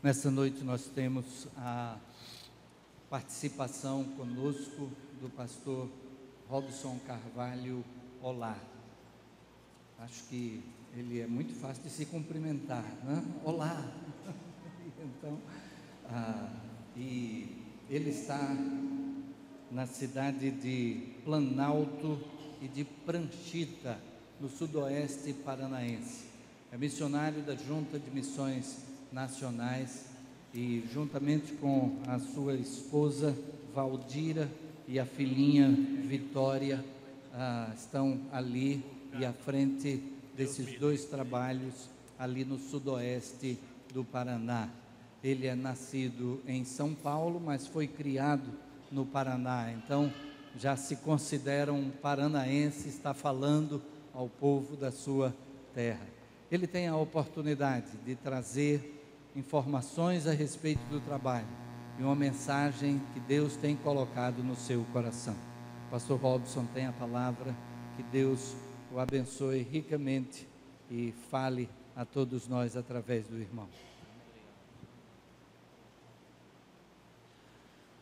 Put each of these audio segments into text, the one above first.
Nessa noite nós temos a participação conosco do pastor Robson Carvalho Olá. Acho que ele é muito fácil de se cumprimentar, né? Olá! Então, e ele está na cidade de Planalto e de Pranchita, no sudoeste paranaense. É missionário da Junta de Missões Nacionais e, juntamente com a sua esposa Valdira e a filhinha Vitória, estão ali e à frente desses dois trabalhos ali no sudoeste do Paraná. Ele é nascido em São Paulo, mas foi criado no Paraná, então já se considera um paranaense, está falando ao povo da sua terra. Ele tem a oportunidade de trazer informações a respeito do trabalho e uma mensagem que Deus tem colocado no seu coração. O pastor Robson tem a palavra, que Deus o abençoe ricamente e fale a todos nós através do irmão.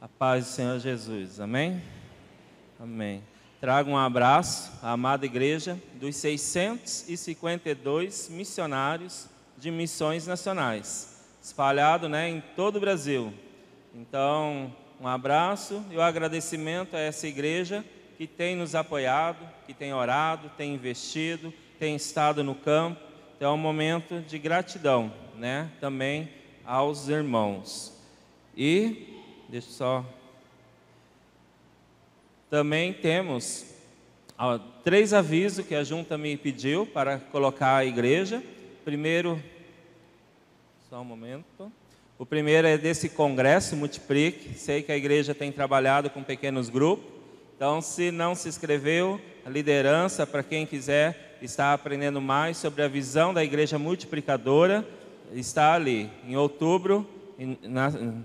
A paz do Senhor Jesus, amém? Amém. Trago um abraço à amada igreja dos 652 missionários de missões nacionais, espalhado, em todo o Brasil. Então, um abraço e o agradecimento a essa igreja que tem nos apoiado, que tem orado, tem investido, tem estado no campo. Então, é um momento de gratidão, também aos irmãos. E, deixa eu só... Também temos 3 avisos que a junta me pediu para colocar a igreja. Primeiro, só um momento. O primeiro é desse congresso Multiplique. Sei que a igreja tem trabalhado com pequenos grupos. Então, se não se inscreveu, a liderança, para quem quiser estar aprendendo mais sobre a visão da igreja multiplicadora, está ali, em outubro,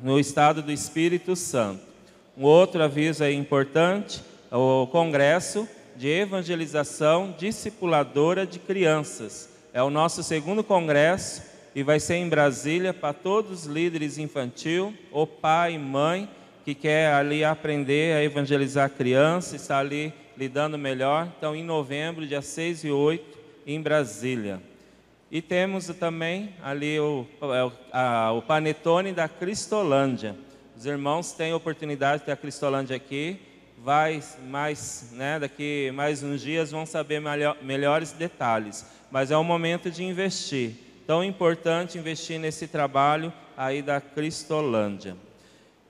no estado do Espírito Santo. Um outro aviso aí importante, o Congresso de Evangelização Discipuladora de Crianças. É o nosso 2º congresso e vai ser em Brasília para todos os líderes infantil, ou pai e mãe, que quer ali aprender a evangelizar criança, está ali lidando melhor. Então, em novembro, dia 6 e 8, em Brasília. E temos também ali o Panetone da Cristolândia. Os irmãos têm a oportunidade de ter a Cristolândia aqui. Daqui mais uns dias vão saber melhores detalhes. Mas é um momento de investir. Tão importante investir nesse trabalho aí da Cristolândia.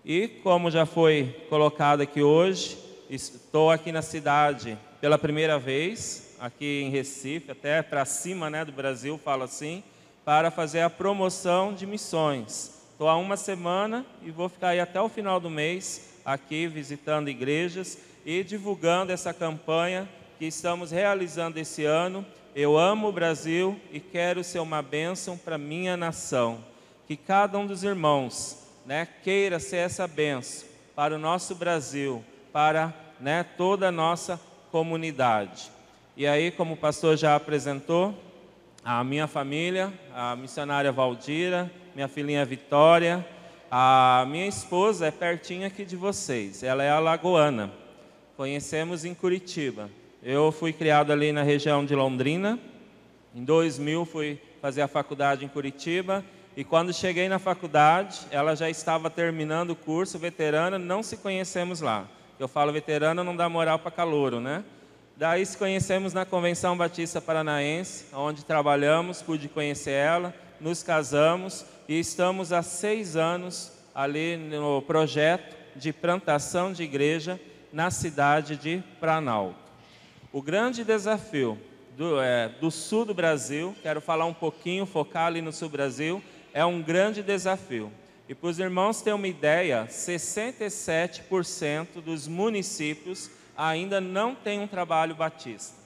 E como já foi colocado aqui hoje, estou aqui na cidade pela primeira vez, aqui em Recife, até para cima do Brasil, falo assim, para fazer a promoção de missões. Estou há uma semana e vou ficar aí até o final do mês aqui visitando igrejas e divulgando essa campanha que estamos realizando esse ano. Eu amo o Brasil e quero ser uma bênção para minha nação. Que cada um dos irmãos queira ser essa bênção para o nosso Brasil, para toda a nossa comunidade. E aí, como o pastor já apresentou, a minha família, a missionária Valdira, minha filhinha Vitória, a minha esposa é pertinho aqui de vocês, ela é alagoana, conhecemos em Curitiba. Eu fui criado ali na região de Londrina, em 2000 fui fazer a faculdade em Curitiba, e quando cheguei na faculdade, ela já estava terminando o curso, veterana, não se conhecemos lá. Eu falo veterana, não dá moral para calouro, Daí se conhecemos na Convenção Batista Paranaense, onde trabalhamos, pude conhecer ela, nos casamos e estamos há 6 anos ali no projeto de plantação de igreja na cidade de Planalto. O grande desafio do sul do Brasil, quero falar um pouquinho, focar ali no sul do Brasil, é um grande desafio. E para os irmãos terem uma ideia, 67% dos municípios ainda não tem um trabalho batista.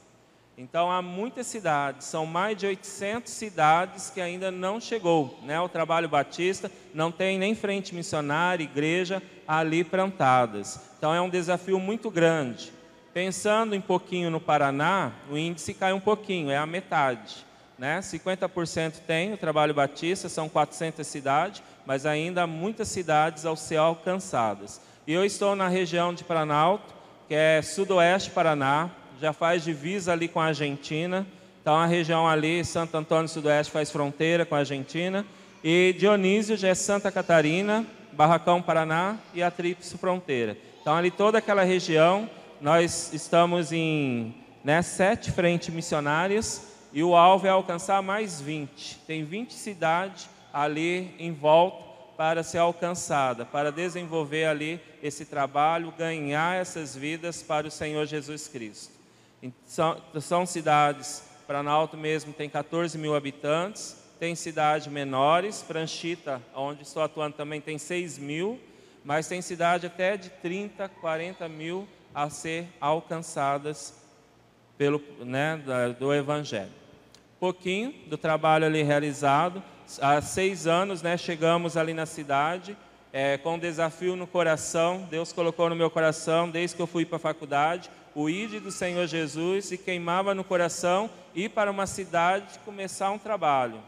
Então, há muitas cidades, são mais de 800 cidades que ainda não chegou, o trabalho batista, não tem nem frente missionária, igreja ali plantadas. Então, é um desafio muito grande. Pensando um pouquinho no Paraná, o índice cai um pouquinho, é a metade. né? 50% tem o trabalho batista, são 400 cidades, mas ainda há muitas cidades ao ser alcançadas. E eu estou na região de Planalto, que é sudoeste Paraná, já faz divisa ali com a Argentina. Então a região ali, Santo Antônio Sudoeste, faz fronteira com a Argentina. E Dionísio já é Santa Catarina, Barracão, Paraná e a Tríplice Fronteira. Então ali toda aquela região, nós estamos em 7 frentes missionárias e o alvo é alcançar mais 20. Tem 20 cidades ali em volta para ser alcançada, para desenvolver ali esse trabalho, ganhar essas vidas para o Senhor Jesus Cristo. São cidades, Planalto mesmo tem 14 mil habitantes, tem cidades menores, Pranchita, onde estou atuando também tem 6 mil, mas tem cidade até de 30, 40 mil a ser alcançadas do Evangelho. Pouquinho do trabalho ali realizado, há 6 anos chegamos ali na cidade, com um desafio no coração, Deus colocou no meu coração, desde que eu fui para a faculdade, o ID do Senhor Jesus, e queimava no coração ir para uma cidade começar um trabalho,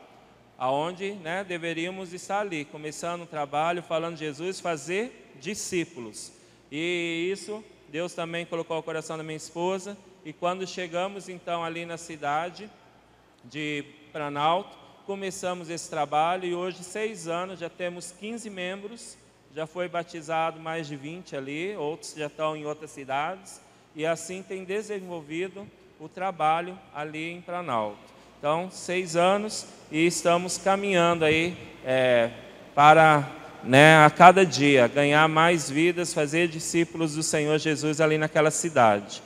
aonde deveríamos estar ali, começando um trabalho, falando de Jesus, fazer discípulos. E isso, Deus também colocou ao coração da minha esposa, e quando chegamos então ali na cidade de Planalto, começamos esse trabalho, e hoje, 6 anos, já temos 15 membros, já foi batizado mais de 20 ali, outros já estão em outras cidades, e assim tem desenvolvido o trabalho ali em Planalto. Então, 6 anos e estamos caminhando aí para a cada dia ganhar mais vidas, fazer discípulos do Senhor Jesus ali naquela cidade.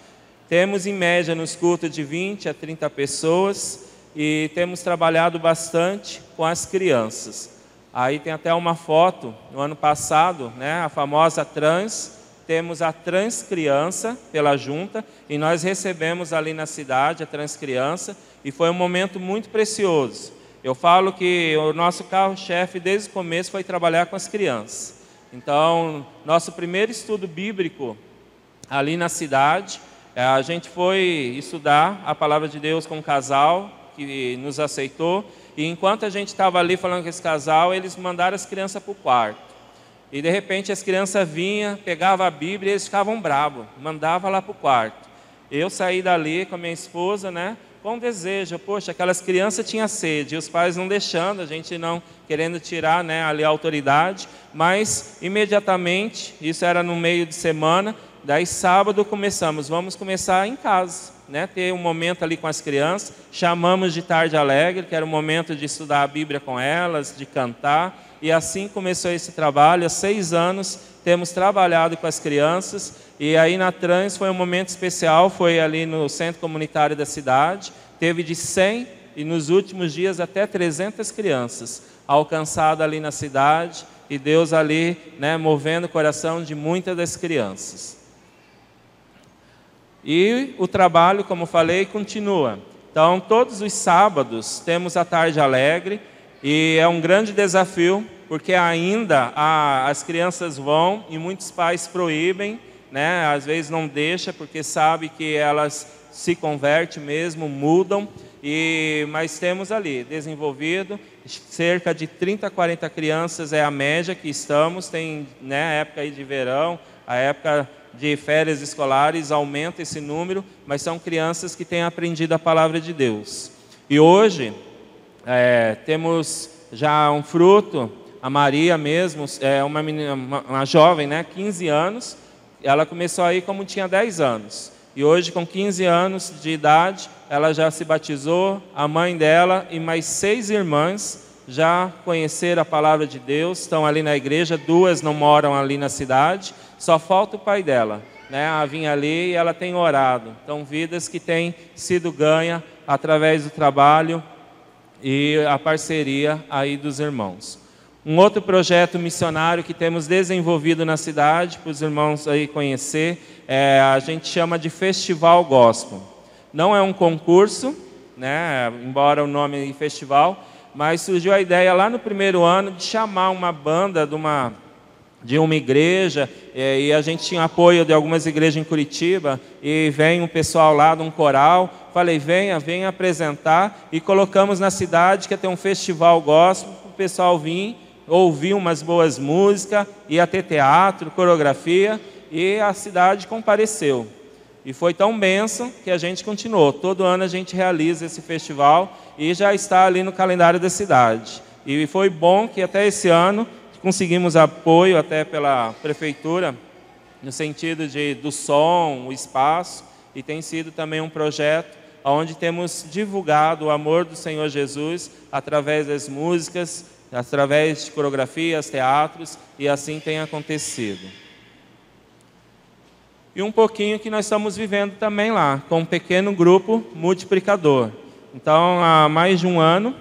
Temos em média nos cultos de 20 a 30 pessoas e temos trabalhado bastante com as crianças. Aí tem até uma foto, no ano passado, a famosa Trans. Temos a Transcriança pela junta e nós recebemos ali na cidade a Transcriança e foi um momento muito precioso. Eu falo que o nosso carro-chefe desde o começo foi trabalhar com as crianças. Então, nosso primeiro estudo bíblico ali na cidade, a gente foi estudar a palavra de Deus com um casal que nos aceitou e enquanto a gente estava ali falando com esse casal, eles mandaram as crianças para o quarto. E de repente as crianças vinham, pegavam a Bíblia e eles ficavam bravos, mandavam lá para o quarto. Eu saí dali com a minha esposa, com desejo, poxa, aquelas crianças tinham sede, e os pais não deixando, a gente não querendo tirar ali a autoridade, mas imediatamente, isso era no meio de semana, daí sábado vamos começar em casa, ter um momento ali com as crianças, chamamos de tarde alegre, que era um momento de estudar a Bíblia com elas, de cantar, e assim começou esse trabalho. Há 6 anos temos trabalhado com as crianças, e aí na Trans foi um momento especial, foi ali no centro comunitário da cidade, teve de 100 e nos últimos dias até 300 crianças alcançadas ali na cidade, e Deus ali movendo o coração de muitas das crianças. E o trabalho, como falei, continua. Então todos os sábados temos a tarde alegre, e é um grande desafio, porque ainda as crianças vão e muitos pais proíbem, às vezes não deixam, porque sabe que elas se convertem mesmo, mudam, mas temos ali desenvolvido, cerca de 30, 40 crianças é a média que estamos, tem a época aí de verão, a época de férias escolares, aumenta esse número, mas são crianças que têm aprendido a palavra de Deus. E hoje, temos já um fruto, a Maria mesmo, uma menina, uma jovem, 15 anos, ela começou aí como tinha 10 anos, e hoje com 15 anos de idade, ela já se batizou, a mãe dela e mais 6 irmãs já conheceram a palavra de Deus, estão ali na igreja, 2 não moram ali na cidade, só falta o pai dela, a vir ali e ela tem orado, então vidas que têm sido ganhas através do trabalho e a parceria aí dos irmãos. Um outro projeto missionário que temos desenvolvido na cidade, para os irmãos aí conhecer, a gente chama de Festival Gospel. Não é um concurso, embora o nome é festival, mas surgiu a ideia lá no primeiro ano de chamar uma banda de uma igreja, e a gente tinha apoio de algumas igrejas em Curitiba, e vem um pessoal lá de um coral, falei, venha apresentar, e colocamos na cidade que ia ter um festival gospel, para o pessoal vir, ouvir umas boas músicas, ia ter teatro, coreografia, e a cidade compareceu. E foi tão bênção que a gente continuou. Todo ano a gente realiza esse festival e já está ali no calendário da cidade. E foi bom que até esse ano conseguimos apoio até pela prefeitura, no sentido do som, o espaço, e tem sido também um projeto onde temos divulgado o amor do Senhor Jesus através das músicas, através de coreografias, teatros, e assim tem acontecido. E um pouquinho que nós estamos vivendo também lá, com um pequeno grupo multiplicador. Então, há mais de um ano,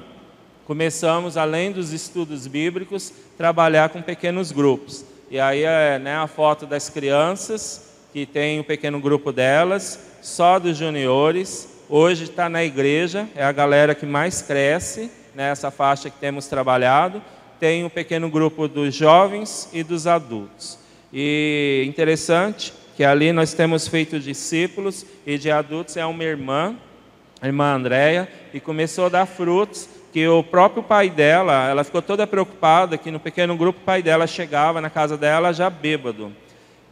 começamos, além dos estudos bíblicos, trabalhar com pequenos grupos. E aí é, né, a foto das crianças, que tem um pequeno grupo delas, só dos juniores. Hoje está na igreja, é a galera que mais cresce, nessa faixa que temos trabalhado. Tem um pequeno grupo dos jovens e dos adultos. E interessante que ali nós temos feito discípulos, e de adultos é uma irmã, a irmã Andréia, e começou a dar frutos, que o próprio pai dela, ela ficou toda preocupada, que no pequeno grupo o pai dela chegava na casa dela já bêbado.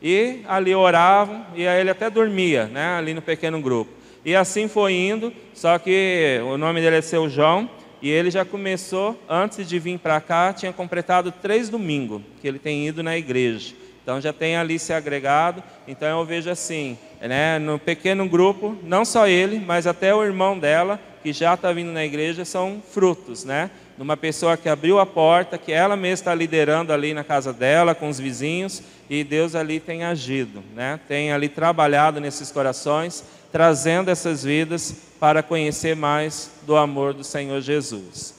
E ali oravam, e aí ele até dormia, né, ali no pequeno grupo. E assim foi indo, só que o nome dele é Seu João, e ele já começou, antes de vir para cá, tinha completado 3 domingos, que ele tem ido na igreja. Então já tem ali se agregado. Então eu vejo assim, né, no pequeno grupo, não só ele, mas até o irmão dela, que já está vindo na igreja, são frutos, né? Numa pessoa que abriu a porta, que ela mesma está liderando ali na casa dela, com os vizinhos, e Deus ali tem agido, né? Tem ali trabalhado nesses corações, trazendo essas vidas para conhecer mais do amor do Senhor Jesus.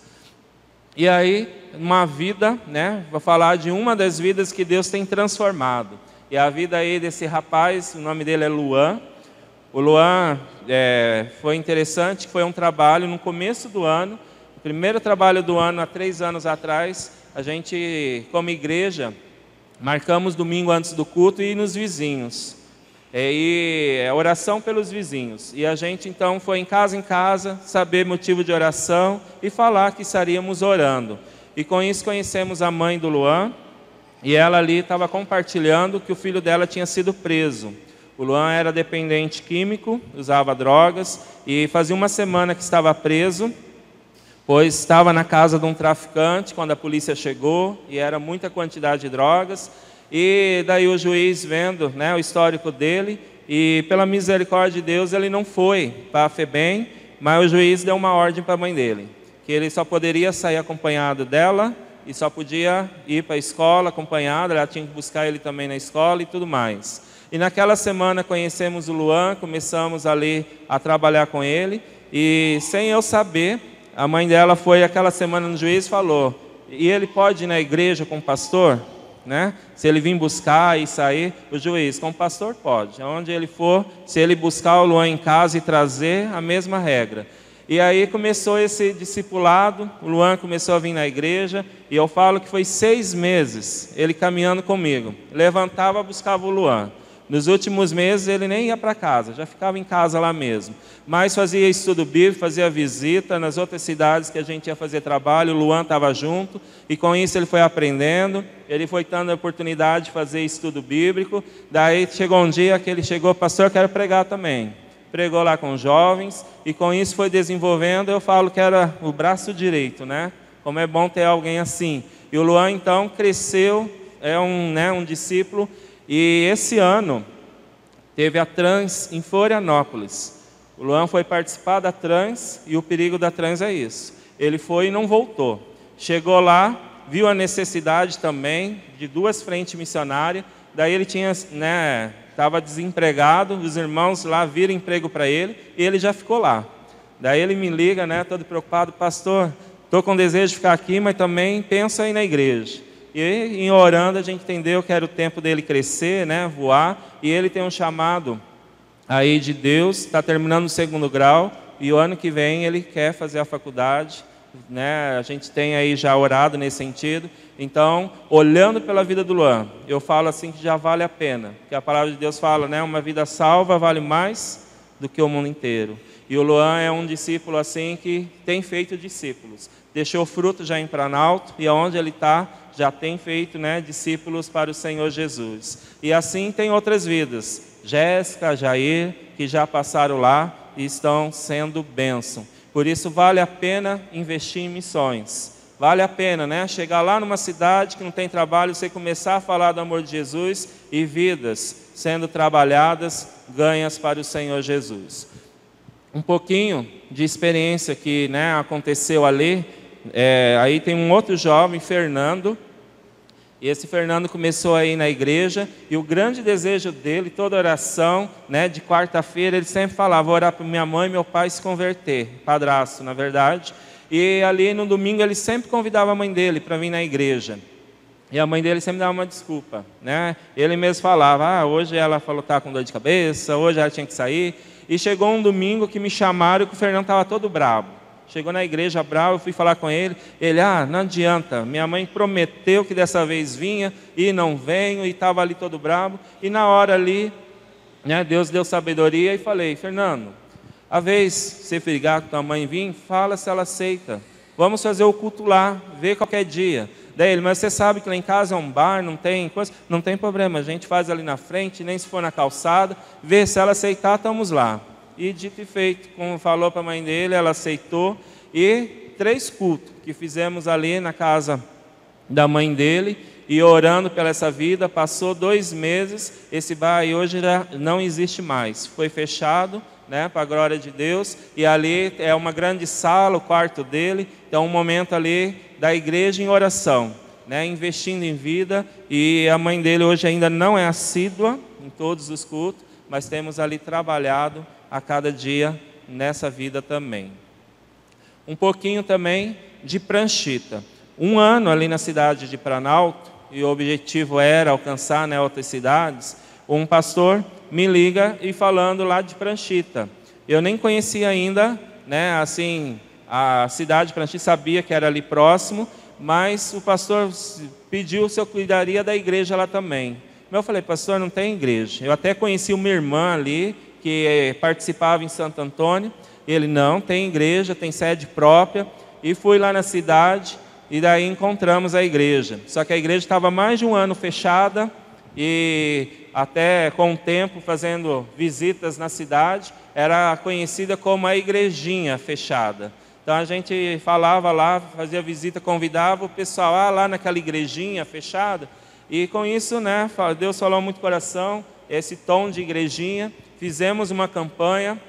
E aí, uma vida, né? Vou falar de uma das vidas que Deus tem transformado. E a vida aí desse rapaz, o nome dele é Luan. O Luan foi interessante, foi um trabalho no começo do ano. O primeiro trabalho do ano, há 3 anos atrás, a gente, como igreja, marcamos domingo antes do culto e ir nos vizinhos. E oração pelos vizinhos. E a gente então foi em casa, saber motivo de oração e falar que estaríamos orando. E com isso conhecemos a mãe do Luan, e ela ali estava compartilhando que o filho dela tinha sido preso. O Luan era dependente químico, usava drogas, e fazia uma semana que estava preso, pois estava na casa de um traficante quando a polícia chegou, e era muita quantidade de drogas. E daí o juiz, vendo, né, o histórico dele, e pela misericórdia de Deus ele não foi para a FEBEM, mas o juiz deu uma ordem para a mãe dele, que ele só poderia sair acompanhado dela e só podia ir para a escola acompanhado, ela tinha que buscar ele também na escola e tudo mais. E naquela semana conhecemos o Luan, começamos ali a trabalhar com ele, e sem eu saber, a mãe dela foi aquela semana no juiz e falou, e ele pode ir na igreja com o pastor? Né? Se ele vir buscar e sair, o juiz, com o pastor pode, aonde ele for, se ele buscar o Luan em casa e trazer, a mesma regra. E aí começou esse discipulado, o Luan começou a vir na igreja, e eu falo que foi 6 meses, ele caminhando comigo, levantava, buscava o Luan. Nos últimos meses ele nem ia para casa, já ficava em casa lá mesmo. Mas fazia estudo bíblico, fazia visita nas outras cidades que a gente ia fazer trabalho, o Luan estava junto, e com isso ele foi aprendendo, ele foi tendo a oportunidade de fazer estudo bíblico. Daí chegou um dia que ele chegou, pastor, quero pregar também. Pregou lá com os jovens, e com isso foi desenvolvendo, eu falo que era o braço direito, né? Como é bom ter alguém assim. E o Luan então cresceu, é um discípulo. E esse ano teve a Trans em Florianópolis. O Luan foi participar da Trans, e o perigo da Trans é isso. Ele foi e não voltou. Chegou lá, viu a necessidade também de 2 frentes missionárias. Daí ele estava desempregado, os irmãos lá viram emprego para ele, e ele já ficou lá. Daí ele me liga, todo preocupado, pastor, estou com desejo de ficar aqui, mas também penso aí na igreja. E em orando a gente entendeu que era o tempo dele crescer, voar, e ele tem um chamado aí de Deus, está terminando o 2º grau, e o ano que vem ele quer fazer a faculdade, a gente tem aí já orado nesse sentido. Então, olhando pela vida do Luan, eu falo assim que já vale a pena, porque a palavra de Deus fala, uma vida salva vale mais do que o mundo inteiro. E o Luan é um discípulo assim que tem feito discípulos. Deixou fruto já em Planalto e aonde ele está já tem feito, né, discípulos para o Senhor Jesus. E assim tem outras vidas. Jéssica, Jair, que já passaram lá e estão sendo bênção. Por isso vale a pena investir em missões. Vale a pena, né, chegar lá numa cidade que não tem trabalho, você começar a falar do amor de Jesus e vidas sendo trabalhadas, ganhas para o Senhor Jesus. Um pouquinho de experiência que, né, aconteceu ali. Aí tem um outro jovem, Fernando. E esse Fernando começou a ir na igreja, e o grande desejo dele, toda oração, né, de quarta-feira, ele sempre falava: vou orar para minha mãe e meu pai se converter, padrasto, na verdade. E ali no domingo ele sempre convidava a mãe dele para vir na igreja. E a mãe dele sempre dava uma desculpa, né? Ele mesmo falava: hoje ela falou que estava com dor de cabeça, hoje ela tinha que sair. E chegou um domingo que me chamaram e que o Fernando estava todo bravo. Chegou na igreja bravo, eu fui falar com ele. Ele: não adianta, minha mãe prometeu que dessa vez vinha e não venho, e estava ali todo bravo. E na hora ali, né, Deus deu sabedoria e falei: Fernando, a vez você brigar com tua mãe vir, fala se ela aceita. Vamos fazer o culto lá, vê qualquer dia. Daí ele: mas você sabe que lá em casa é um bar, não tem coisa? Não tem problema, a gente faz ali na frente, nem se for na calçada, vê se ela aceitar, estamos lá. E dito e feito, como falou para a mãe dele, ela aceitou. E 3 cultos que fizemos ali na casa da mãe dele, e orando pela essa vida. Passou 2 meses, esse bar aí hoje já não existe mais, foi fechado, né, para a glória de Deus. E ali é uma grande sala, o quarto dele. Então um momento ali da igreja em oração, né, investindo em vida. E a mãe dele hoje ainda não é assídua em todos os cultos, mas temos ali trabalhado a cada dia nessa vida também. Um pouquinho também de Pranchita. 1 ano ali na cidade de Planalto, e o objetivo era alcançar, né, outras cidades. Um pastor me liga e falando lá de Pranchita. Eu nem conhecia ainda, né, assim, a cidade de Pranchita, sabia que era ali próximo, mas o pastor pediu se eu cuidaria da igreja lá também. Eu falei: pastor, não tem igreja. Eu até conheci uma irmã ali, que participava em Santo Antônio. Ele: não, tem igreja, tem sede própria. E fui lá na cidade, e daí encontramos a igreja. Só que a igreja estava mais de 1 ano fechada, e até com o tempo fazendo visitas na cidade, era conhecida como a igrejinha fechada. Então a gente falava lá, fazia visita, convidava o pessoal lá naquela igrejinha fechada. E com isso, né, Deus falou muito no coração, esse tom de igrejinha. Fizemos uma campanha,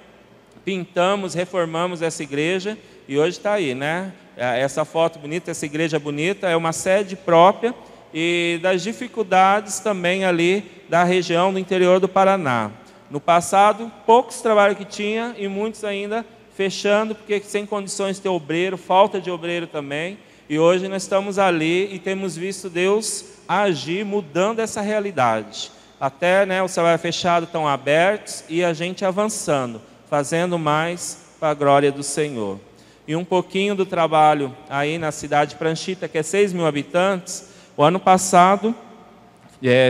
pintamos, reformamos essa igreja, e hoje está aí, né? Essa foto bonita, essa igreja bonita, é uma sede própria, e das dificuldades também ali da região do interior do Paraná. No passado, poucos trabalhos que tinha, e muitos ainda fechando, porque sem condições de ter obreiro, falta de obreiro também. E hoje nós estamos ali e temos visto Deus agir, mudando essa realidade. Até, né, o céu fechado estão abertos, e a gente avançando, fazendo mais para a glória do Senhor. E um pouquinho do trabalho aí na cidade de Pranchita, que é 6.000 habitantes. O ano passado,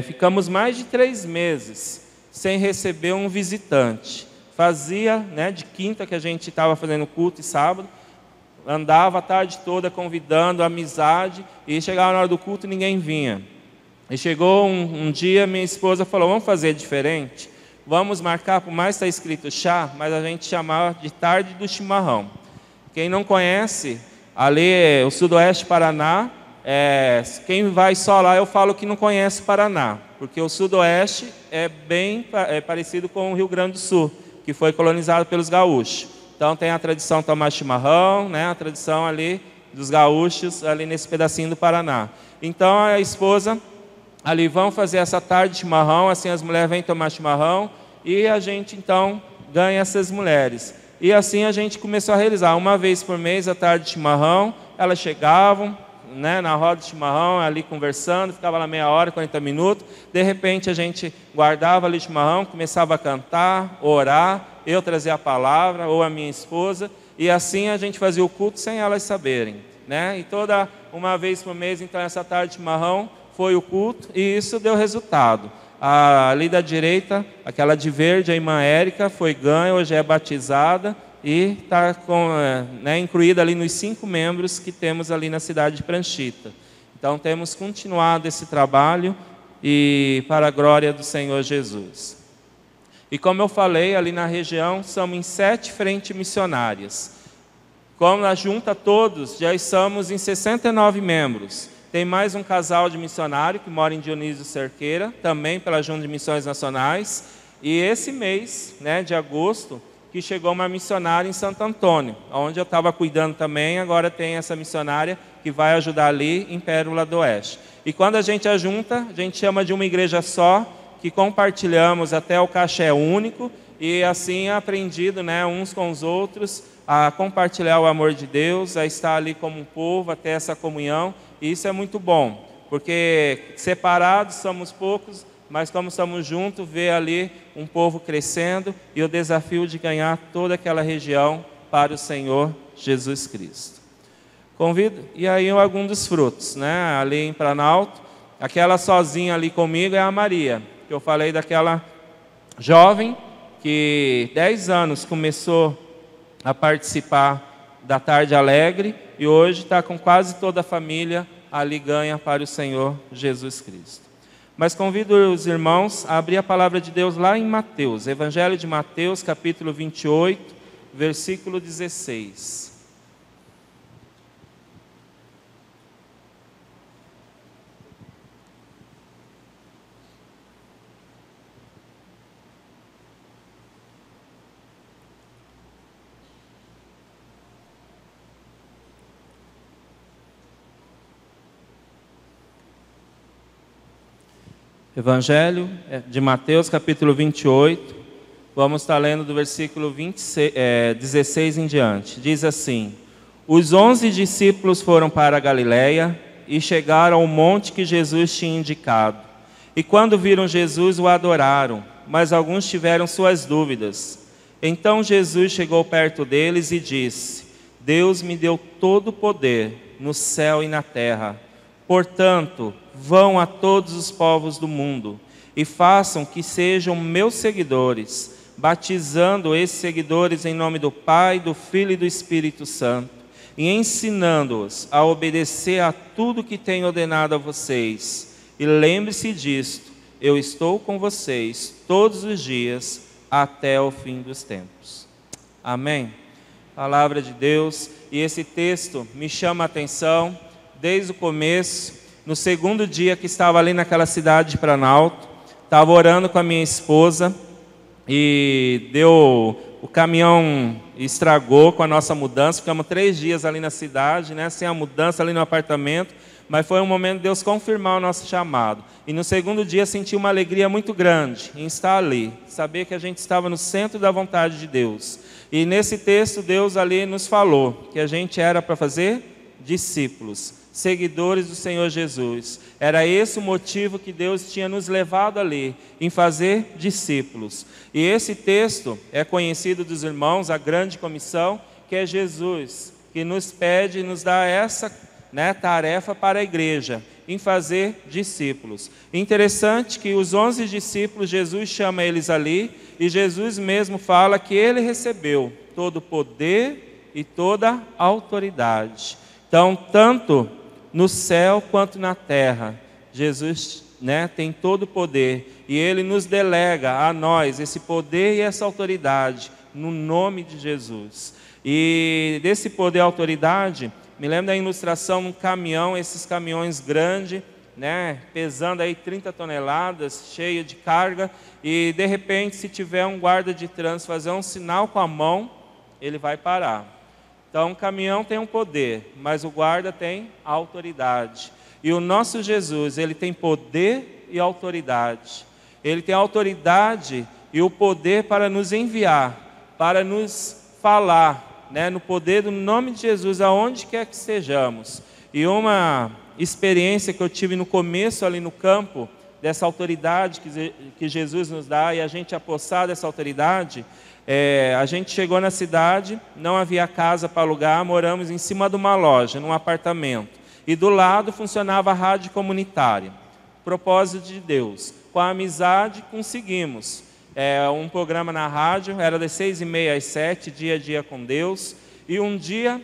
ficamos mais de 3 meses sem receber um visitante. Fazia, né, de quinta que a gente estava fazendo culto e sábado, andava a tarde toda convidando, amizade, e chegava na hora do culto e ninguém vinha. E chegou um dia, minha esposa falou: vamos fazer diferente? Vamos marcar, por mais que está escrito chá, mas a gente chamava de tarde do chimarrão. Quem não conhece, ali o sudoeste Paraná, quem vai só lá, eu falo que não conhece o Paraná, porque o sudoeste é bem parecido com o Rio Grande do Sul, que foi colonizado pelos gaúchos. Então tem a tradição de tomar chimarrão, né, a tradição ali dos gaúchos, ali nesse pedacinho do Paraná. Então a esposa ali: vão fazer essa tarde de chimarrão, assim as mulheres vêm tomar chimarrão, e a gente então ganha essas mulheres. E assim a gente começou a realizar, 1 vez por mês, a tarde de chimarrão. Elas chegavam, né, na roda de chimarrão, ali conversando, ficava lá meia hora, 40 minutos. De repente a gente guardava ali o chimarrão, começava a cantar, orar, eu trazia a palavra, ou a minha esposa, e assim a gente fazia o culto sem elas saberem, né? E toda 1 vez por mês, então, essa tarde de chimarrão foi o culto e isso deu resultado. Ali da direita, aquela de verde, a irmã Érica, foi ganha, hoje é batizada e está incluída ali nos 5 membros que temos ali na cidade de Pranchita. Então temos continuado esse trabalho e para a glória do Senhor Jesus. E como eu falei, ali na região, somos em 7 frentes missionárias. Como a junta todos, já estamos em 69 membros. Tem mais um casal de missionário que mora em Dionísio Cerqueira, também pela Junta de Missões Nacionais. E esse mês, de agosto, que chegou uma missionária em Santo Antônio, onde eu estava cuidando também, agora tem essa missionária que vai ajudar ali em Pérola do Oeste. E quando a gente ajunta, a gente chama de uma igreja só, que compartilhamos até o cachê único, e assim é aprendido uns com os outros, a compartilhar o amor de Deus, a estar ali como um povo, a ter essa comunhão, e isso é muito bom, porque separados somos poucos, mas como estamos juntos, vê ali um povo crescendo, e o desafio de ganhar toda aquela região para o Senhor Jesus Cristo. Convido, e aí algum dos frutos, ali em Planalto, aquela sozinha ali comigo é a Maria, que eu falei daquela jovem que 10 anos começou a participar da Tarde Alegre e hoje está com quase toda a família ali ganha para o Senhor Jesus Cristo. Mas convido os irmãos a abrir a palavra de Deus lá em Mateus, Evangelho de Mateus, capítulo 28, versículo 16. Evangelho de Mateus, capítulo 28, vamos estar lendo do versículo 16 em diante. Diz assim: Os 11 discípulos foram para a Galiléia e chegaram ao monte que Jesus tinha indicado. E quando viram Jesus, o adoraram, mas alguns tiveram suas dúvidas. Então Jesus chegou perto deles e disse: Deus me deu todo o poder no céu e na terra. Portanto, vão a todos os povos do mundo e façam que sejam meus seguidores, batizando esses seguidores em nome do Pai, do Filho e do Espírito Santo, e ensinando-os a obedecer a tudo que tenho ordenado a vocês. E lembre-se disto, eu estou com vocês todos os dias até o fim dos tempos. Amém? Palavra de Deus, e esse texto me chama a atenção desde o começo. No segundo dia que estava ali naquela cidade de Planalto, estava orando com a minha esposa e o caminhão estragou com a nossa mudança. Ficamos 3 dias ali na cidade, sem a mudança ali no apartamento, mas foi um momento de Deus confirmar o nosso chamado. E no segundo dia senti uma alegria muito grande em estar ali, saber que a gente estava no centro da vontade de Deus. E nesse texto Deus ali nos falou que a gente era para fazer discípulos, seguidores do Senhor Jesus. Era esse o motivo que Deus tinha nos levado ali, em fazer discípulos. E esse texto é conhecido dos irmãos, a grande comissão, que é Jesus, que nos pede e nos dá essa tarefa para a igreja, em fazer discípulos. Interessante que os 11 discípulos, Jesus chama eles ali, e Jesus mesmo fala que ele recebeu todo o poder e toda a autoridade. Então, tanto no céu quanto na terra, Jesus tem todo o poder, e Ele nos delega a nós esse poder e essa autoridade, no nome de Jesus. E desse poder e autoridade, me lembro da ilustração num caminhão, esses caminhões grandes, pesando aí 30 toneladas, cheio de carga, e de repente, se tiver um guarda de trânsito fazer um sinal com a mão, ele vai parar. Então, o caminhão tem um poder, mas o guarda tem autoridade. E o nosso Jesus, ele tem poder e autoridade. Ele tem autoridade e o poder para nos enviar, para nos falar, no poder do nome de Jesus, aonde quer que estejamos. E uma experiência que eu tive no começo ali no campo, dessa autoridade que Jesus nos dá, e a gente apossar dessa autoridade. A gente chegou na cidade, não havia casa para alugar, moramos em cima de uma loja, num apartamento. E do lado funcionava a rádio comunitária. propósito de Deus. Com a amizade conseguimos. Um programa na rádio, era das 6h30 às 7h, dia a dia com Deus. E um dia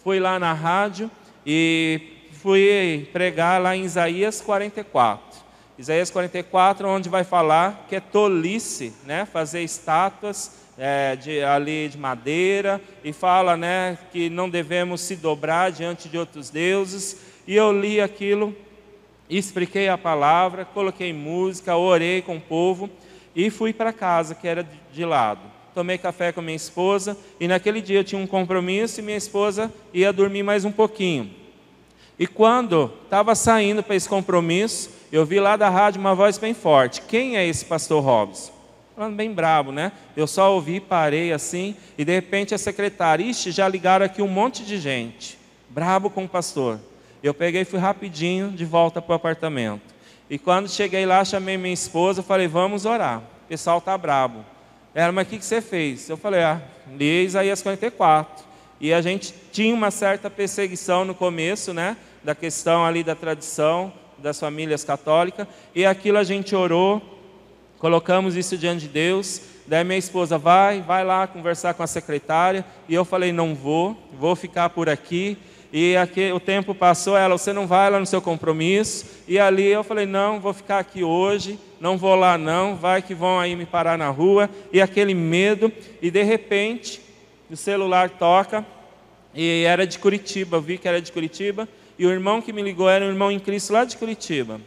fui lá na rádio e fui pregar lá em Isaías 44. Isaías 44, onde vai falar que é tolice, né, fazer estátuas ali de madeira, e fala, né, que não devemos se dobrar diante de outros deuses. E eu li aquilo, expliquei a palavra, coloquei música, orei com o povo e fui para casa, que era de lado. Tomei café com minha esposa e naquele dia eu tinha um compromisso e minha esposa ia dormir mais um pouquinho. E quando estava saindo para esse compromisso, eu vi lá da rádio uma voz bem forte: quem é esse pastor Robson? Falando bem brabo, né? Eu só ouvi, parei assim, e de repente a secretária: ixi, já ligaram aqui um monte de gente, brabo com o pastor. Eu peguei e fui rapidinho de volta para o apartamento. E quando cheguei lá, chamei minha esposa, falei: vamos orar, o pessoal está brabo. Ela: mas o que você fez? Eu falei: li Isaías 44. E a gente tinha uma certa perseguição no começo, né, da questão ali da tradição das famílias católicas, e aquilo a gente orou, colocamos isso diante de Deus. Daí minha esposa: vai lá conversar com a secretária. E eu falei: não vou ficar por aqui. E aqui, o tempo passou, ela: você não vai lá no seu compromisso? E ali eu falei: não, vou ficar aqui hoje, não vou lá não, vai que vão aí me parar na rua. E aquele medo, e de repente o celular toca, e era de Curitiba, eu vi que era de Curitiba, e o irmão que me ligou era um irmão em Cristo lá de Curitiba,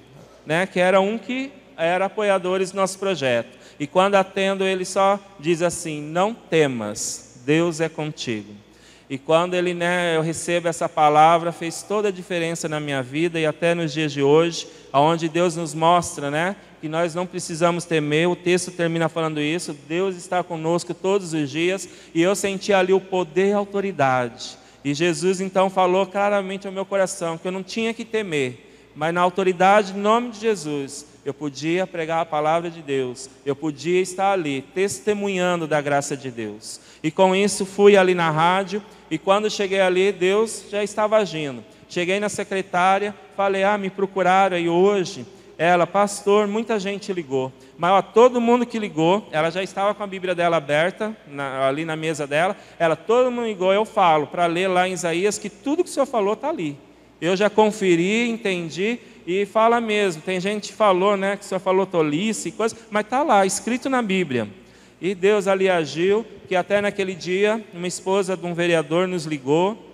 né, que era um que era apoiadores do nosso projeto. E quando atendo, ele só diz assim: não temas, Deus é contigo. E quando eu recebo essa palavra, fez toda a diferença na minha vida e até nos dias de hoje, onde Deus nos mostra, né, que nós não precisamos temer. O texto termina falando isso: Deus está conosco todos os dias. E eu senti ali o poder e a autoridade. E Jesus então falou claramente ao meu coração que eu não tinha que temer, mas na autoridade, em nome de Jesus, eu podia pregar a palavra de Deus, eu podia estar ali testemunhando da graça de Deus. E com isso fui ali na rádio, e quando cheguei ali, Deus já estava agindo. Cheguei na secretária, falei: me procuraram aí hoje. Ela: pastor, muita gente ligou, mas todo mundo que ligou, ela já estava com a Bíblia dela aberta, ali na mesa dela. Todo mundo ligou, eu falo, para ler lá em Isaías, que tudo que o senhor falou está ali. Eu já conferi, entendi, e fala mesmo. Tem gente que falou, né, que o senhor falou tolice e coisa, mas está lá, escrito na Bíblia. E Deus ali agiu, que até naquele dia, uma esposa de um vereador nos ligou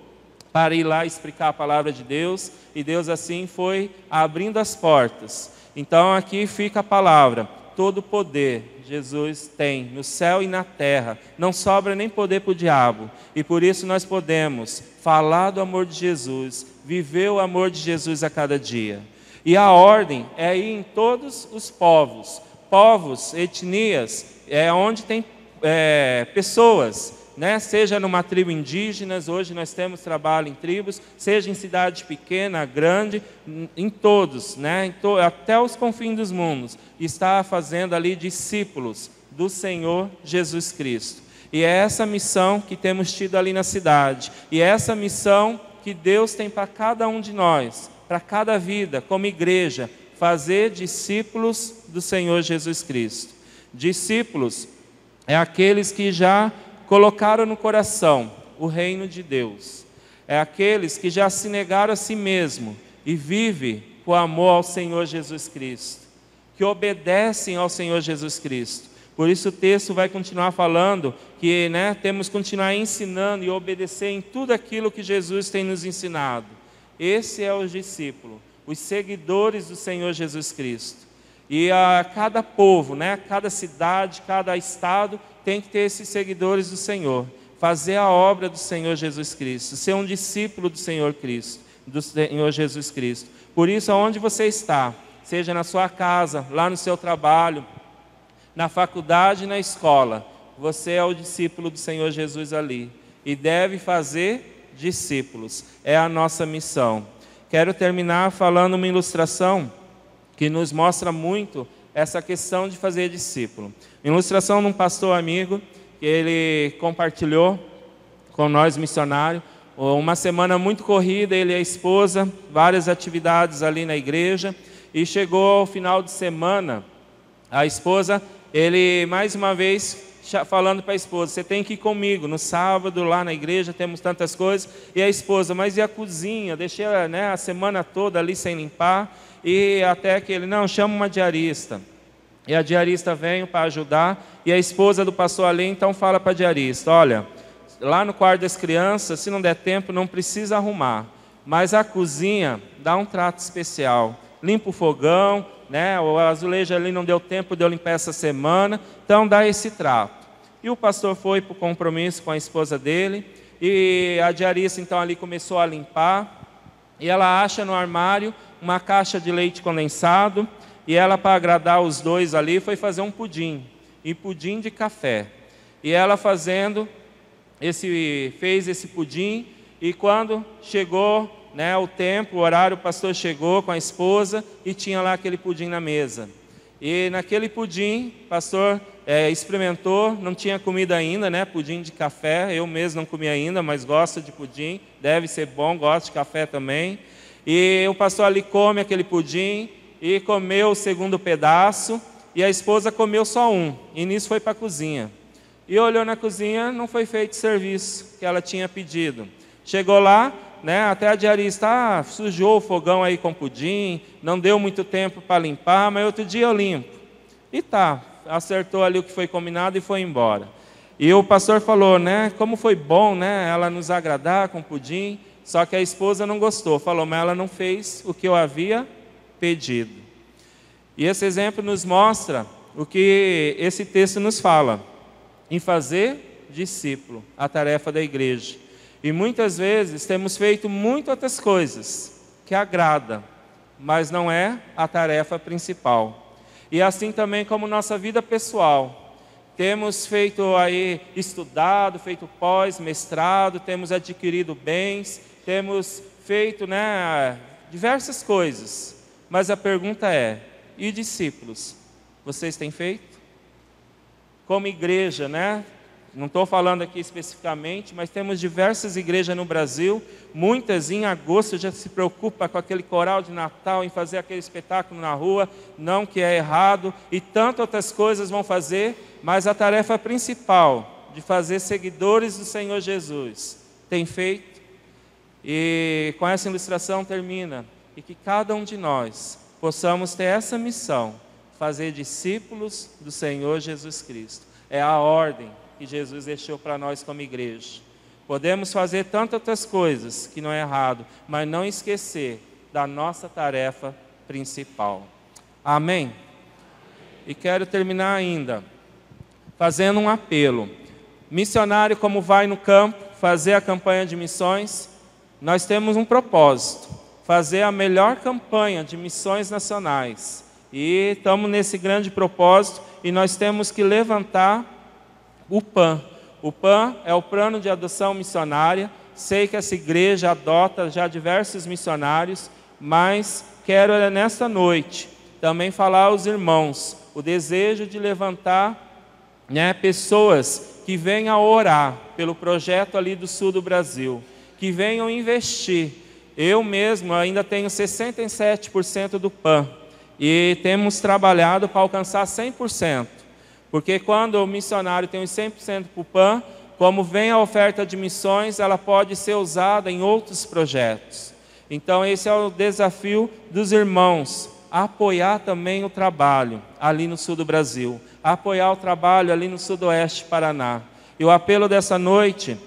para ir lá explicar a palavra de Deus, e Deus assim foi abrindo as portas. Então aqui fica a palavra: todo poder Jesus tem no céu e na terra, não sobra nem poder para o diabo, e por isso nós podemos falar do amor de Jesus, viver o amor de Jesus a cada dia. E a ordem é ir em todos os povos, etnias, onde tem pessoas, né? Seja numa tribo indígena, hoje nós temos trabalho em tribos, seja em cidade pequena, grande, em todos, né? Até os confins dos mundos, está fazendo ali discípulos do Senhor Jesus Cristo. E é essa missão que temos tido ali na cidade, e é essa missão que Deus tem para cada um de nós, para cada vida, como igreja: fazer discípulos do Senhor Jesus Cristo. Discípulos é aqueles que já colocaram no coração o reino de Deus. É aqueles que já se negaram a si mesmo e vivem por amor ao Senhor Jesus Cristo, que obedecem ao Senhor Jesus Cristo. Por isso o texto vai continuar falando que, né, temos que continuar ensinando e obedecer em tudo aquilo que Jesus tem nos ensinado. Esse é o discípulo, os seguidores do Senhor Jesus Cristo. E a cada povo, né, cada cidade, cada estado tem que ter esses seguidores do Senhor, fazer a obra do Senhor Jesus Cristo, ser um discípulo do Senhor Cristo, do Senhor Jesus Cristo. Por isso, aonde você está, seja na sua casa, lá no seu trabalho, na faculdade, na escola, você é o discípulo do Senhor Jesus ali e deve fazer discípulos. É a nossa missão. Quero terminar falando uma ilustração que nos mostra muito essa questão de fazer discípulo. Ilustração de um pastor amigo, que ele compartilhou com nós, missionário, uma semana muito corrida, ele e a esposa, várias atividades ali na igreja, E chegou ao final de semana, a esposa, ele mais uma vez falando para a esposa, você tem que ir comigo, no sábado lá na igreja temos tantas coisas. E a esposa, mas e a cozinha? Deixei, né, a semana toda ali sem limpar. E até que ele, não, chama uma diarista. E a diarista veio para ajudar. E a esposa do pastor ali então fala para a diarista, olha, lá no quarto das crianças, se não der tempo, não precisa arrumar. Mas a cozinha dá um trato especial. Limpa o fogão, né, o azulejo ali não deu tempo de eu limpar essa semana. Então dá esse trato. E o pastor foi para o compromisso com a esposa dele. E a diarista então ali começou a limpar. E ela acha no armário uma caixa de leite condensado. E ela, para agradar os dois ali, foi fazer um pudim. E pudim de café. E ela fez esse pudim. E quando chegou, né, o tempo, o horário, o pastor chegou com a esposa. E tinha lá aquele pudim na mesa. E naquele pudim, o pastor experimentou, não tinha comido ainda, né? Pudim de café, eu mesmo não comi ainda, mas gosto de pudim, deve ser bom, gosto de café também. E o pastor ali come aquele pudim e comeu o segundo pedaço, e a esposa comeu só um, e nisso foi para a cozinha. E olhou na cozinha, não foi feito o serviço que ela tinha pedido. Chegou lá, né, até a diarista, sujou o fogão aí com pudim, não deu muito tempo para limpar, mas outro dia eu limpo. E acertou ali o que foi combinado e foi embora. E o pastor falou, né, como foi bom, né, ela nos agradar com pudim, só que a esposa não gostou, falou, mas ela não fez o que eu havia pedido. E esse exemplo nos mostra o que esse texto nos fala, em fazer discípulo, a tarefa da igreja. E muitas vezes temos feito muitas outras coisas que agrada, mas não é a tarefa principal. E assim também como nossa vida pessoal. Temos feito aí, estudado, feito pós-mestrado, temos adquirido bens, temos feito, né, diversas coisas. Mas a pergunta é, e discípulos? Vocês têm feito? Como igreja, né? Não estou falando aqui especificamente, mas temos diversas igrejas no Brasil. Muitas em agosto já se preocupam com aquele coral de Natal, em fazer aquele espetáculo na rua, não que é errado, e tantas outras coisas vão fazer, mas a tarefa principal de fazer seguidores do Senhor Jesus, tem feito? E com essa ilustração termina, e que cada um de nós possamos ter essa missão, fazer discípulos do Senhor Jesus Cristo. É a ordem que Jesus deixou para nós como igreja. Podemos fazer tantas outras coisas, que não é errado, mas não esquecer da nossa tarefa principal. Amém? E quero terminar ainda, fazendo um apelo. Missionário, como vai no campo, fazer a campanha de missões, nós temos um propósito, fazer a melhor campanha de missões nacionais. E estamos nesse grande propósito, e nós temos que levantar o PAN. O PAN é o Plano de Adoção Missionária. Sei que essa igreja adota já diversos missionários, mas quero nesta noite também falar aos irmãos o desejo de levantar, né, pessoas que venham orar pelo projeto ali do sul do Brasil, que venham investir. Eu mesmo ainda tenho 67% do PAN e temos trabalhado para alcançar 100%. Porque quando o missionário tem os 100% para o PAN, como vem a oferta de missões, ela pode ser usada em outros projetos. Então esse é o desafio dos irmãos, apoiar também o trabalho ali no sul do Brasil, apoiar o trabalho ali no sudoeste do Paraná. E o apelo dessa noite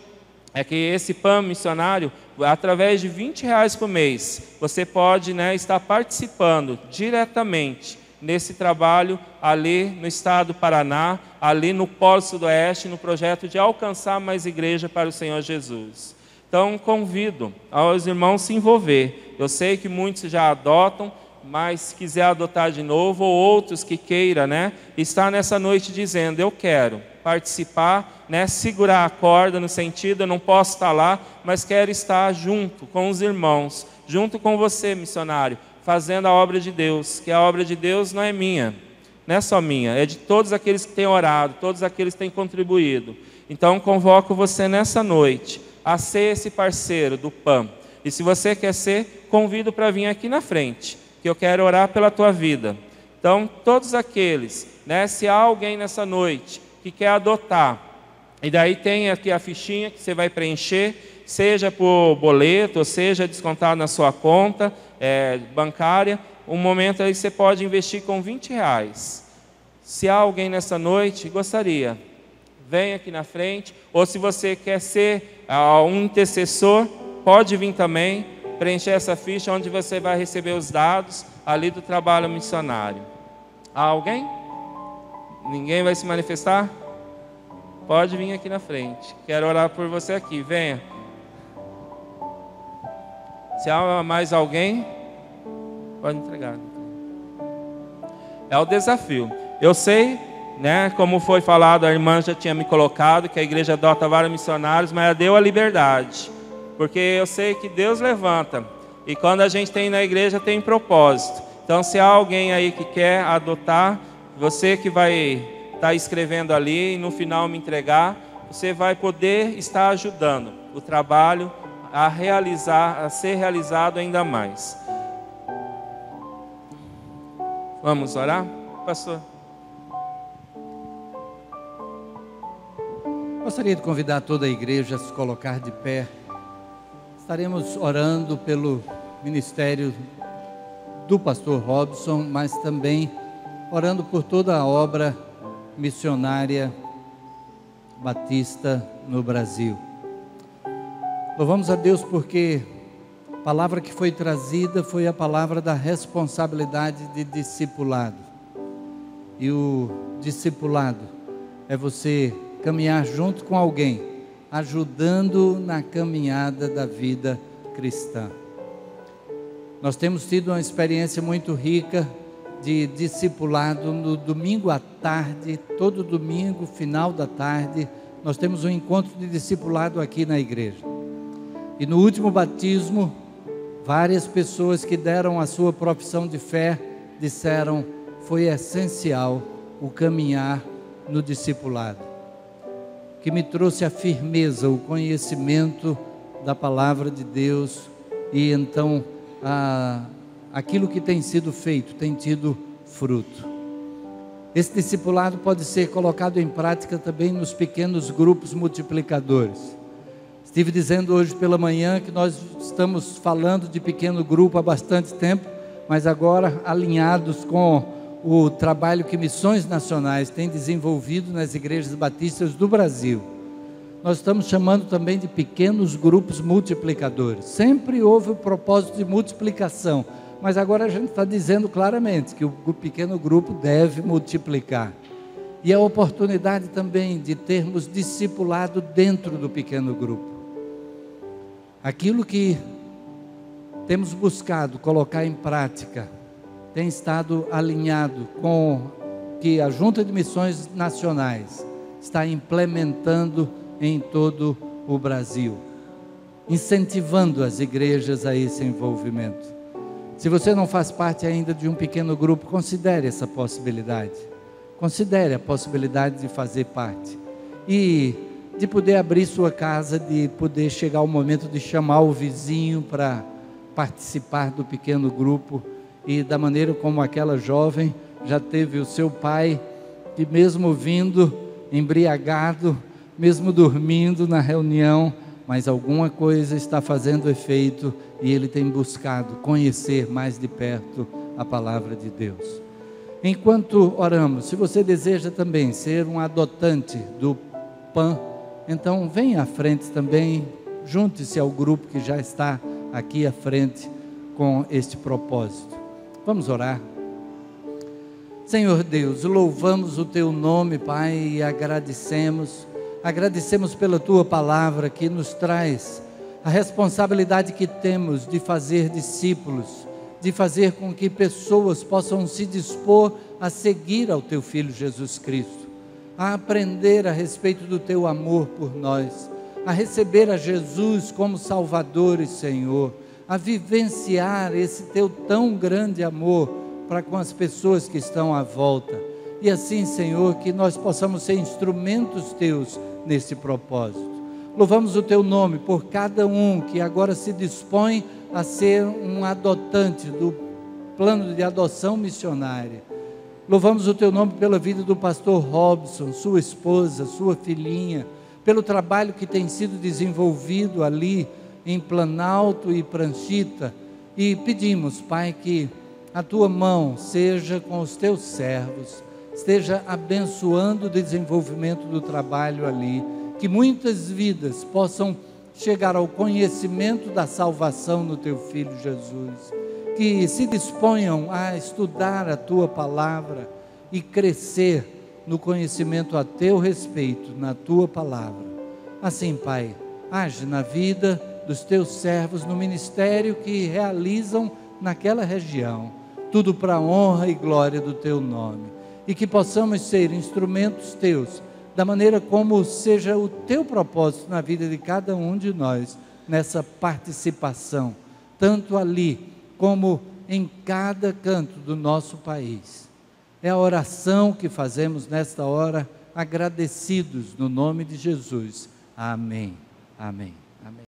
é que esse PAN missionário, através de R$20 por mês, você pode, né, estar participando diretamente nesse trabalho ali no estado do Paraná, ali no Polo Sudoeste, no projeto de alcançar mais igreja para o Senhor Jesus. Então, convido aos irmãos se envolver. Eu sei que muitos já adotam, mas se quiser adotar de novo, ou outros que queiram, né, estar nessa noite dizendo, eu quero participar, né, segurar a corda no sentido, eu não posso estar lá, mas quero estar junto com os irmãos, junto com você, missionário, fazendo a obra de Deus, que a obra de Deus não é minha, não é só minha, é de todos aqueles que têm orado, todos aqueles que têm contribuído. Então convoco você nessa noite a ser esse parceiro do PAN. E se você quer ser, convido para vir aqui na frente. que eu quero orar pela tua vida. Então, todos aqueles, né, se há alguém nessa noite que quer adotar, e daí tem aqui a fichinha que você vai preencher, seja por boleto, ou seja descontado na sua conta bancária. Um momento aí você pode investir com R$20. Se há alguém nessa noite, gostaria, vem aqui na frente. Ou se você quer ser um intercessor, pode vir também, preencher essa ficha, onde você vai receber os dados ali do trabalho missionário. Há alguém? Ninguém vai se manifestar? Pode vir aqui na frente. Quero orar por você aqui, venha. Se há mais alguém, pode entregar. É o desafio. Eu sei, né, como foi falado, a irmã já tinha me colocado, que a igreja adota vários missionários, mas ela deu a liberdade. Porque eu sei que Deus levanta. E quando a gente tem na igreja, tem propósito. Então, se há alguém aí que quer adotar, você que vai estar escrevendo ali e no final me entregar, você vai poder estar ajudando o trabalho a ser realizado ainda mais. Vamos orar, pastor? Gostaria de convidar toda a igreja a se colocar de pé. Estaremos orando pelo ministério do pastor Robson, mas também orando por toda a obra missionária batista no Brasil. Louvamos a Deus porque a palavra que foi trazida foi a palavra da responsabilidade de discipulado. E o discipulado é você caminhar junto com alguém, ajudando na caminhada da vida cristã. Nós temos tido uma experiência muito rica de discipulado no domingo à tarde, todo domingo, final da tarde, nós temos um encontro de discipulado aqui na igreja. E no último batismo, várias pessoas que deram a sua profissão de fé disseram: foi essencial o caminhar no discipulado, que me trouxe a firmeza, o conhecimento da palavra de Deus, e então aquilo que tem sido feito tem tido fruto. Esse discipulado pode ser colocado em prática também nos pequenos grupos multiplicadores. Estive dizendo hoje pela manhã que nós estamos falando de pequeno grupo há bastante tempo, mas agora alinhados com o trabalho que Missões Nacionais têm desenvolvido nas igrejas batistas do Brasil. Nós estamos chamando também de pequenos grupos multiplicadores. Sempre houve o propósito de multiplicação, mas agora a gente está dizendo claramente que o pequeno grupo deve multiplicar. E a oportunidade também de termos discipulado dentro do pequeno grupo. Aquilo que temos buscado colocar em prática tem estado alinhado com o que a Junta de Missões Nacionais está implementando em todo o Brasil, incentivando as igrejas a esse envolvimento. Se você não faz parte ainda de um pequeno grupo, considere essa possibilidade. Considere a possibilidade de fazer parte e de poder abrir sua casa, de poder chegar o momento de chamar o vizinho para participar do pequeno grupo. E da maneira como aquela jovem já teve o seu pai, que mesmo vindo embriagado, mesmo dormindo na reunião, mas alguma coisa está fazendo efeito e ele tem buscado conhecer mais de perto a palavra de Deus. Enquanto oramos, se você deseja também ser um adotante do PAN, então venha à frente também, junte-se ao grupo que já está aqui à frente com este propósito. Vamos orar. Senhor Deus, louvamos o Teu nome, Pai, e agradecemos pela Tua palavra que nos traz a responsabilidade que temos de fazer discípulos, de fazer com que pessoas possam se dispor a seguir ao Teu Filho Jesus Cristo, a aprender a respeito do Teu amor por nós, a receber a Jesus como Salvador e Senhor, a vivenciar esse Teu tão grande amor para com as pessoas que estão à volta. E assim, Senhor, que nós possamos ser instrumentos Teus nesse propósito. Louvamos o Teu nome por cada um que agora se dispõe a ser um adotante do plano de adoção missionária. Louvamos o teu nome pela vida do pastor Robson, sua esposa, sua filhinha, pelo trabalho que tem sido desenvolvido ali em Planalto e Pranchita, e pedimos, Pai, que a tua mão seja com os teus servos, esteja abençoando o desenvolvimento do trabalho ali, que muitas vidas possam chegar ao conhecimento da salvação no teu Filho Jesus, que se disponham a estudar a tua palavra e crescer no conhecimento a teu respeito, na tua palavra. Assim, Pai, age na vida dos teus servos, no ministério que realizam naquela região, tudo para a honra e glória do teu nome, e que possamos ser instrumentos teus, da maneira como seja o teu propósito na vida de cada um de nós, nessa participação, tanto ali como em cada canto do nosso país. É a oração que fazemos nesta hora, agradecidos no nome de Jesus. Amém. Amém. Amém.